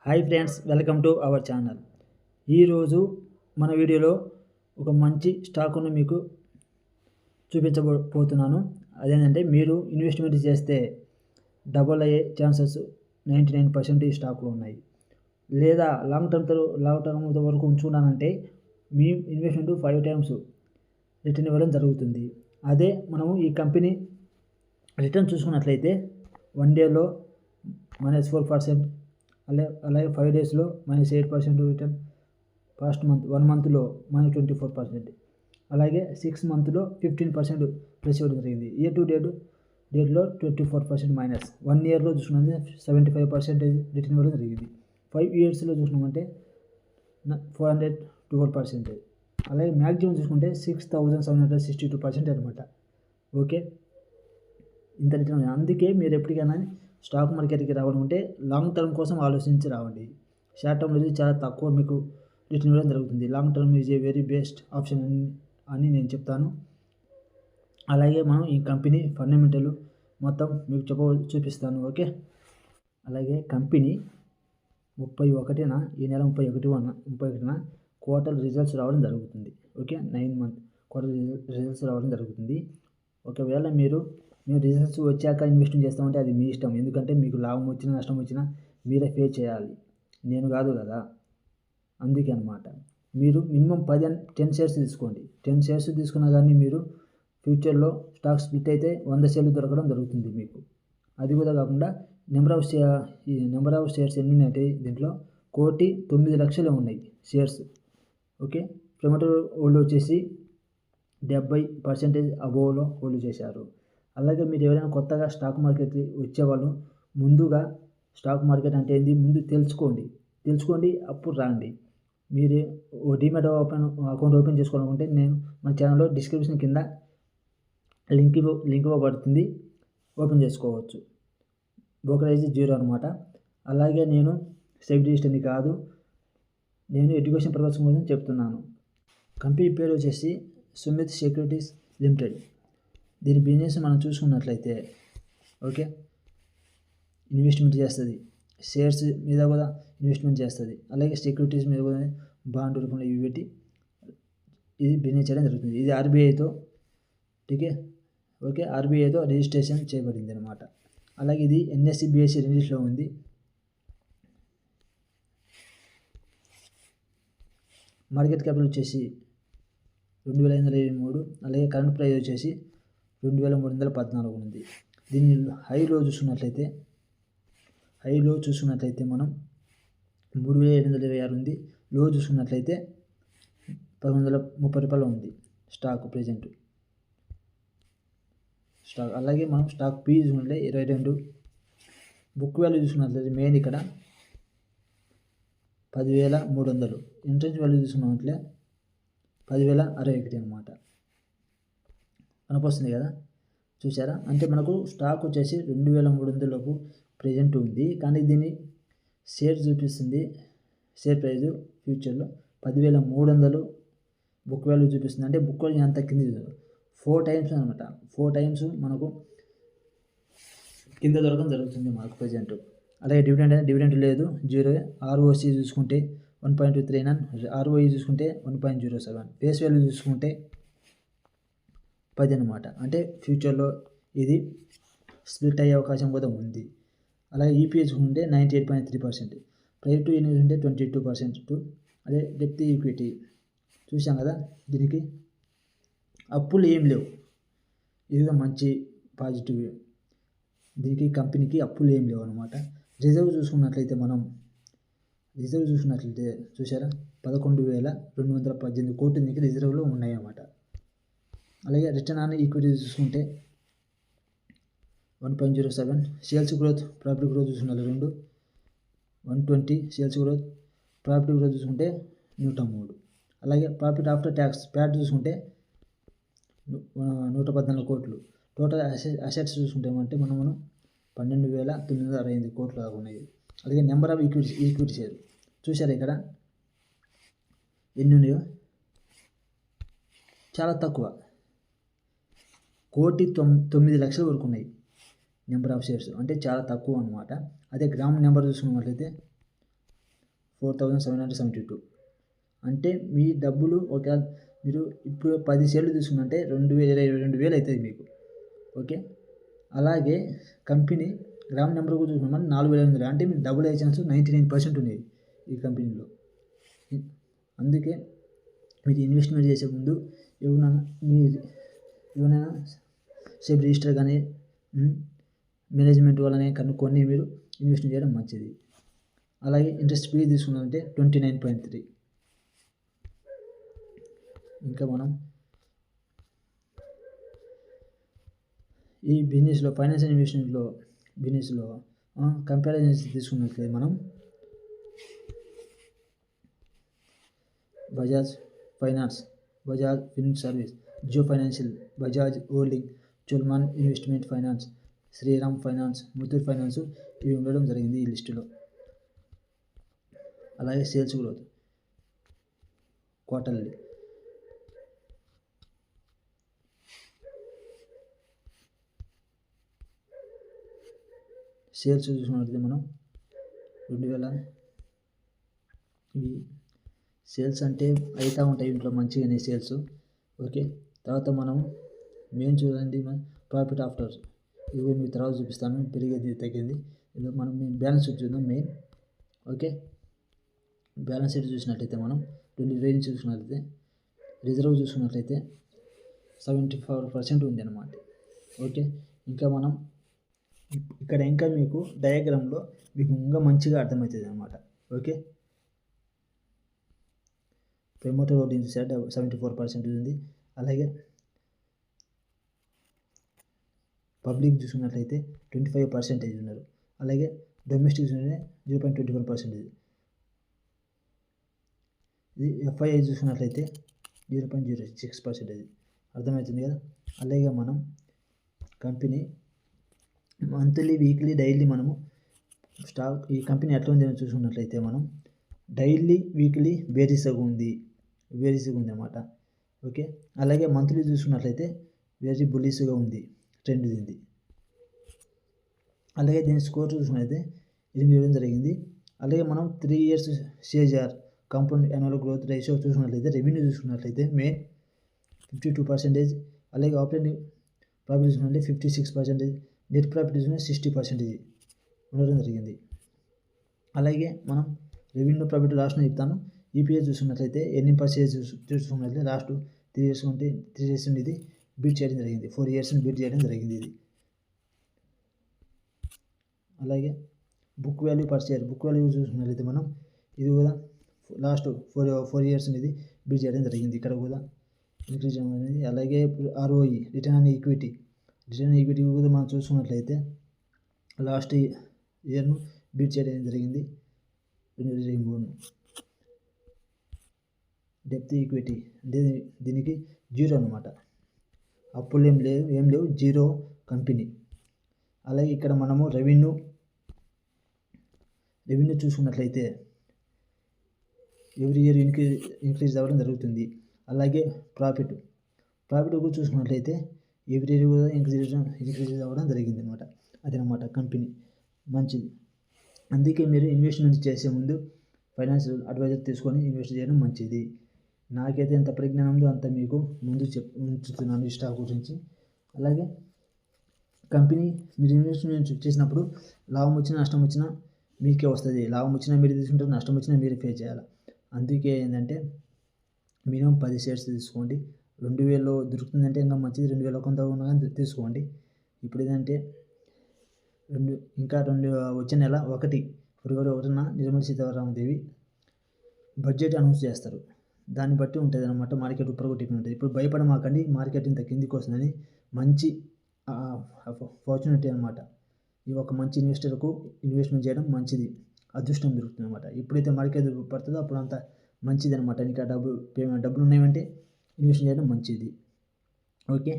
Hi friends, welcome to our channel. ఈరోజు మన వీడియోలో ఒక మంచి స్టాకును మీకు చూపించబోతున్నాను. అదేంటంటే మీరు ఇన్వెస్ట్మెంట్ చేస్తే డబుల్ అయ్యే ఛాన్సెస్ 99% ఈ స్టాకులు ఉన్నాయి. లేదా లాంగ్ టర్మ్ వరకు ఉంచుకున్నానంటే మీ ఇన్వెస్ట్మెంట్ 5 టైమ్స్ రిటర్న్ ఇవ్వడం జరుగుతుంది. అదే మనము ఈ కంపెనీ రిటర్న్ చూసుకున్నట్లయితే 1 డేలో -4%, అలాగే 5 డేస్లో -8% రిటర్న్, ఫస్ట్ మంత్ 1 మంత్లో -24%, అలాగే 6 మంత్లో 15% ప్లస్ ఇవ్వడం జరిగింది. ఇయర్ టు డేట్లో 24% మైనస్, 1 ఇయర్లో చూసుకున్నట్లయితే 75% రిటర్న్ ఇవ్వడం జరిగింది. 5 ఇయర్స్లో చూసుకున్నామంటే 412%, అలాగే మ్యాక్సిమం చూసుకుంటే 6762% అనమాట. ఓకే, ఇంత రిటర్న్. అందుకే మీరు ఎప్పటికైనా స్టాక్ మార్కెట్కి రావాలంటే లాంగ్ టర్మ్ కోసం ఆలోచించి రావండి. షార్ట్ టర్మ్ అనేది చాలా తక్కువ మీకు రిటర్న్ ఇవ్వడం జరుగుతుంది. Long term is a very best option అని నేను చెప్తాను. అలాగే మనం ఈ కంపెనీ ఫండమెంటల్ మొత్తం మీకు చూపిస్తాను. ఓకే, అలాగే కంపెనీ 31న ఈ నెల 31న క్వార్టర్ రిజల్ట్స్ రావడం జరుగుతుంది. ఓకే, 9 మంత్ క్వార్టర్ రిజల్ట్స్ రావడం జరుగుతుంది. ఒకవేళ మీరు రిజల్ట్స్ వచ్చాక ఇన్వెస్ట్మెంట్ చేస్తామంటే అది మీ ఇష్టం. ఎందుకంటే మీకు లాభం వచ్చినా నష్టం వచ్చినా మీరే ఫేస్ చేయాలి, నేను కాదు కదా. అందుకే అనమాట మీరు మినిమం 10 షేర్స్ తీసుకోండి. 10 షేర్స్ తీసుకున్నా కానీ మీరు ఫ్యూచర్లో స్టాక్ స్ప్లిట్ అయితే 100 షేర్లు దొరకడం జరుగుతుంది మీకు. అది కూడా కాకుండా నెంబర్ ఆఫ్ షేర్స్ ఎన్ని ఉన్నాయంటే దీంట్లో 1,09,00,000 ఉన్నాయి షేర్స్. ఓకే, ప్రమోటర్ హోల్డ్ వచ్చేసి 70% అబోవ్లో హోల్డ్ చేశారు. అలాగే మీరు ఎవరైనా కొత్తగా స్టాక్ మార్కెట్కి వచ్చేవాళ్ళు ముందుగా స్టాక్ మార్కెట్ అంటే ఏంది ముందు తెలుసుకోండి, అప్పుడు రాండి. మీరు డీమ్యాట్ అకౌంట్ ఓపెన్ చేసుకోవాలనుకుంటే నేను మన ఛానల్లో డిస్క్రిప్షన్ కింద లింక్ ఇవ్వబడుతుంది, ఓపెన్ చేసుకోవచ్చు. బ్రోకరేజ్ 0 అనమాట. అలాగే నేను సెబీ రిజిస్టర్ని కాదు, నేను ఎడ్యుకేషన్ పర్పస్ కోసం చెప్తున్నాను. కంపెనీ పేరు వచ్చేసి సుమిత్ సెక్యూరిటీస్ లిమిటెడ్. దీని బిజినెస్ మనం చూసుకున్నట్లయితే ఓకే, ఇన్వెస్ట్మెంట్ చేస్తుంది, షేర్స్ మీద కూడా ఇన్వెస్ట్మెంట్ చేస్తుంది, అలాగే సెక్యూరిటీస్ మీద కూడా బాండ్ రూపంలో ఇవి పెట్టి ఇది బిజినెస్ చేయడం జరుగుతుంది. ఇది ఆర్బీఐతో ఆర్బీఐతో రిజిస్ట్రేషన్ చేయబడింది అనమాట. అలాగే ఇది ఎన్ఎస్సి బిఎస్సి రెండిట్లో ఉంది. మార్కెట్ క్యాపిటల్ వచ్చేసి 2,523, అలాగే కరెంట్ ప్రైస్ వచ్చేసి 2,314 ఉంది. దీన్ని హైలో చూసుకున్నట్లయితే మనం 3,726 ఉంది. లో చూసుకున్నట్లయితే 1,130 రూపాయలు ఉంది స్టాక్ ప్రెజెంట్ స్టాక్. అలాగే మనం స్టాక్ పీ చూసుకున్నట్లయితే 22. బుక్ వాల్యూ చూసుకున్నట్లయితే మెయిన్ ఇక్కడ 10,300. ఎంట్రెన్స్ వాల్యూ చూసుకున్నట్లయితే 10,061 అనమాట. కనిపిస్తుంది కదా, చూసారా? అంటే మనకు స్టాక్ వచ్చేసి 2,300 లోపు ప్రెజెంట్ ఉంది, కానీ దీన్ని షేర్ చూపిస్తుంది. షేర్ ప్రైజ్ ఫ్యూచర్లో 10,300 బుక్ వాల్యూ చూపిస్తుంది. అంటే బుక్ వాల్యూ అంత కింద 4 టైమ్స్ అనమాట. 4 టైమ్స్ మనకు కింద దొరకడం జరుగుతుంది మనకు ప్రెజెంట్. అలాగే డివిడెంట్ లేదు, 0. ఆర్ఓసి చూసుకుంటే 1.39, ఆర్ఓఈ చూసుకుంటే 1.07, ఫేస్ వాల్యూ చూసుకుంటే 10 అనమాట. అంటే ఫ్యూచర్లో ఇది స్ప్లిట్ అయ్యే అవకాశం కూడా ఉంది. అలాగే ఈపీఎస్ చూసుకుంటే 98.3%, ప్రైవేట్ టు ఇన్వెస్ట్ ఉంటే 22%. అదే డెప్త్ ఈక్విటీ చూసాం కదా, దీనికి అప్పులు ఏం లేవు, ఇది మంచి పాజిటివ్. దీనికి కంపెనీకి అప్పులు ఏం లేవు అనమాట. రిజర్వ్ చూసుకున్నట్లయితే చూసారా 11,218 కోట్లు దీనికి రిజర్వ్లో ఉన్నాయి అన్నమాట. అలాగే రిటర్న్ ఆన్ ఈక్విటీ చూసుకుంటే 1.07, సేల్స్ గ్రోత్ ప్రాఫిట్ గ్రోత్ చూసుకున్నారు 120, సేల్స్ గ్రోత్ ప్రాఫిట్ గ్రోత్ చూసుకుంటే 103. అలాగే ప్రాఫిట్ ఆఫ్టర్ ట్యాక్స్ ప్యాట్ చూసుకుంటే 114 కోట్లు. టోటల్ అసెట్స్ చూసుకుంటే అంటే మనం 12,968 కోట్లు దాకా ఉన్నాయి. అలాగే నెంబర్ ఆఫ్ ఈక్విటీ షేర్ చూసారా ఇక్కడ ఎన్ని ఉన్నాయో, చాలా తక్కువ, 1,09,00,000 వరకు ఉన్నాయి నెంబర్ ఆఫ్ షేర్స్. అంటే చాలా తక్కువ అనమాట. అదే గ్రామ్ నెంబర్ చూసుకున్నట్లయితే 4772. అంటే మీ డబ్బులు మీరు ఇప్పుడు 10 షేర్లు తీసుకున్నంటే 22,000 అవుతుంది మీకు. ఓకే, అలాగే కంపెనీ గ్రామ నెంబర్ కూడా చూసుకున్నాం 4,500. అంటే మీకు డబుల్ అయ్యే ఛాన్స్ 99% ఉంది ఈ కంపెనీలో. అందుకే మీరు ఇన్వెస్ట్మెంట్ చేసే ముందు ఏమైనా సేఫ్ రిజిస్టర్ కానీ మేనేజ్మెంట్ వాళ్ళని కనుక్కొని మీరు ఇన్వెస్ట్ చేయడం మంచిది. అలాగే ఇంట్రెస్ట్ ఫీ తీసుకున్నారంటే 29.3. ఇంకా మనం ఈ బిజినెస్లో ఫైనాన్షియల్ ఇన్వెస్ట్మెంట్లో కంపారిజన్ తీసుకున్నట్లయితే మనం Bajaj finance, Bajaj fin service, Jio financial, Bajaj holding, చోల్మాన్ investment finance, Shriram finance, Muthoot finance ఇవి ఉండడం జరిగింది ఈ లిస్టులో. అలాగే సేల్స్ గ్రోత్ క్వార్టర్లీ సేల్స్ చూసుకున్నట్లయితే మనం 2000 ఇవి సేల్స్ అంటే అవుతూ ఉంటాయి ఇంట్లో మంచిగానే సేల్స్. ఓకే, తర్వాత మనం మెయిన్ చూడండి ప్రాఫిట్ ఆఫ్టర్, ఇవి మీకు తర్వాత చూపిస్తాను పెరిగేది తగ్గింది. మనం బ్యాలెన్స్ షీట్ చూద్దాం మెయిన్. ఓకే, బ్యాలెన్స్ షీట్ చూసినట్లయితే మనం 20,000 చూసుకున్నట్లయితే రిజర్వ్ చూసుకున్నట్లయితే 74% ఉంది అన్నమాట. ఓకే, ఇంకా మనం ఇక్కడ ఇంకా మీకు డయాగ్రామ్లో మీకు ఇంకా మంచిగా అర్థమవుతుంది అన్నమాట. ఓకే, ప్రమోటర్ హోల్డింగ్స్ 74% ఉంది. అలాగే పబ్లిక్ చూసుకున్నట్లయితే 25% ఉన్నారు. అలాగే డొమెస్టిక్ చూసుకుంటే 0.24%. ఇది ఎఫ్ఐఐ చూసుకున్నట్లయితే 0.06%. అర్థమవుతుంది కదా. అలాగే మనం కంపెనీ మంత్లీ, వీక్లీ, డైలీ మనము స్టాక్ ఈ కంపెనీ ఎట్లా ఉంది అని చూసుకున్నట్లయితే మనం డైలీ, వీక్లీ బేరీస్గా ఉంది అన్నమాట. ఓకే, అలాగే మంత్లీ చూసుకున్నట్లయితే వెరీ బుల్లిష్గా ఉంది, ట్రెండ్ ఉంది. అలాగే దీని స్కోర్ చూసుకున్నట్లయితే 8 ఇవ్వడం జరిగింది. అలాగే మనం 3 years CAGR compound annual growth ratio చూసుకున్నట్లయితే రెవెన్యూ చూసుకున్నట్లయితే మెయిన్ 52%. అలాగే ఆపరేటింగ్ ప్రాఫిట్ చూసుకున్నట్లయితే 56%, నెట్ ప్రాఫిట్ చూసుకుంటే 60% ఉండడం జరిగింది. అలాగే మనం రెవెన్యూ ప్రాఫిట్ లాస్ట్ను చెప్తాను. ఈపీఎస్ చూసుకున్నట్లయితే ఎర్నింగ్ పర్ షేర్ చూసుకున్నట్లయితే లాస్ట్ 3 years ఉంటే 3 years ఇది బీట్ చేయడం జరిగింది, 4 years బీట్ చేయడం జరిగింది ఇది. అలాగే బుక్ వాల్యూ పర్ షేర్ చూసుకున్నట్లయితే మనం ఇది కూడా లాస్ట్ 4 years ఇది బీట్ చేయడం జరిగింది, ఇక్కడ కూడా ఇంక్రీజ్ అనేది. అలాగే ROE రిటర్న్ ఆన్ ఈక్విటీ కూడా మనం చూసుకున్నట్లయితే లాస్ట్ ఇయర్ను బీట్ చేయడం జరిగింది 2023. డెప్త్ ఈక్విటీ అంటే దీనికి 0 అన్నమాట, అప్పులు ఏం లేవు 0 కంపెనీ. అలాగే ఇక్కడ మనము రెవెన్యూ చూసుకున్నట్లయితే ఎవ్రీ ఇయర్ ఇంక్రీజ్ అవ్వడం జరుగుతుంది. అలాగే ప్రాఫిట్ కూడా చూసుకున్నట్లయితే ఎవ్రీ ఇయర్ కూడా ఇంక్రీజ్ అవ్వడం జరిగింది అన్నమాట. అదనమాట కంపెనీ మంచిది. అందుకే మీరు ఇన్వెస్ట్మెంట్ చేసే ముందు ఫైనాన్షియల్ అడ్వైజర్ తీసుకొని ఇన్వెస్ట్ చేయడం మంచిది. నాకైతే ఎంత పరిజ్ఞానం ఉందో అంత మీకు ముందు ఉంచుతున్నాను ఈ స్టాక్ గురించి. అలాగే కంపెనీ మీరు ఇన్వెస్ట్మెంట్ చేసినప్పుడు లాభం వచ్చినా నష్టం వచ్చినా మీకే వస్తుంది. లాభం వచ్చినా మీరు తీసుకుంటారు, నష్టం వచ్చినా మీరు పే చేయాలి. అందుకే ఏంటంటే మినిమం 10 షేర్స్ తీసుకోండి. 2,000 దొరుకుతుందంటే ఇంకా మంచిది, 2,000 కొంత ఉన్నా కానీ తీసుకోండి. ఇప్పుడు ఏంటంటే ఇంకా వచ్చే నెల 1 ఫిబ్రవరి 1న నిర్మలా సీతారామన్ బడ్జెట్ అనౌన్స్ చేస్తారు. దాన్ని బట్టి ఉంటుంది అన్నమాట మార్కెట్ ఉపరగొట్టి ఉంటుంది. ఇప్పుడు భయపడమాకండి, మార్కెట్ ఇంత కిందికి వస్తుందని మంచి ఫార్చునిటీ అన్నమాట. ఈ ఒక మంచి ఇన్వెస్టర్కు ఇన్వెస్ట్మెంట్ చేయడం మంచిది, అదృష్టం దొరుకుతుంది అన్నమాట. ఎప్పుడైతే మార్కెట్ పడుతుందో అప్పుడు అంత మంచిది అన్నమాట. ఇంకా డబ్బులు ఉన్నాయంటే ఇన్వెస్ట్ చేయడం మంచిది. ఓకే,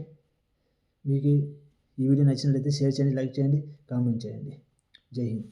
మీకు ఈ వీడియో నచ్చినట్లయితే షేర్ చేయండి, లైక్ చేయండి, కామెంట్ చేయండి. జై హింద్.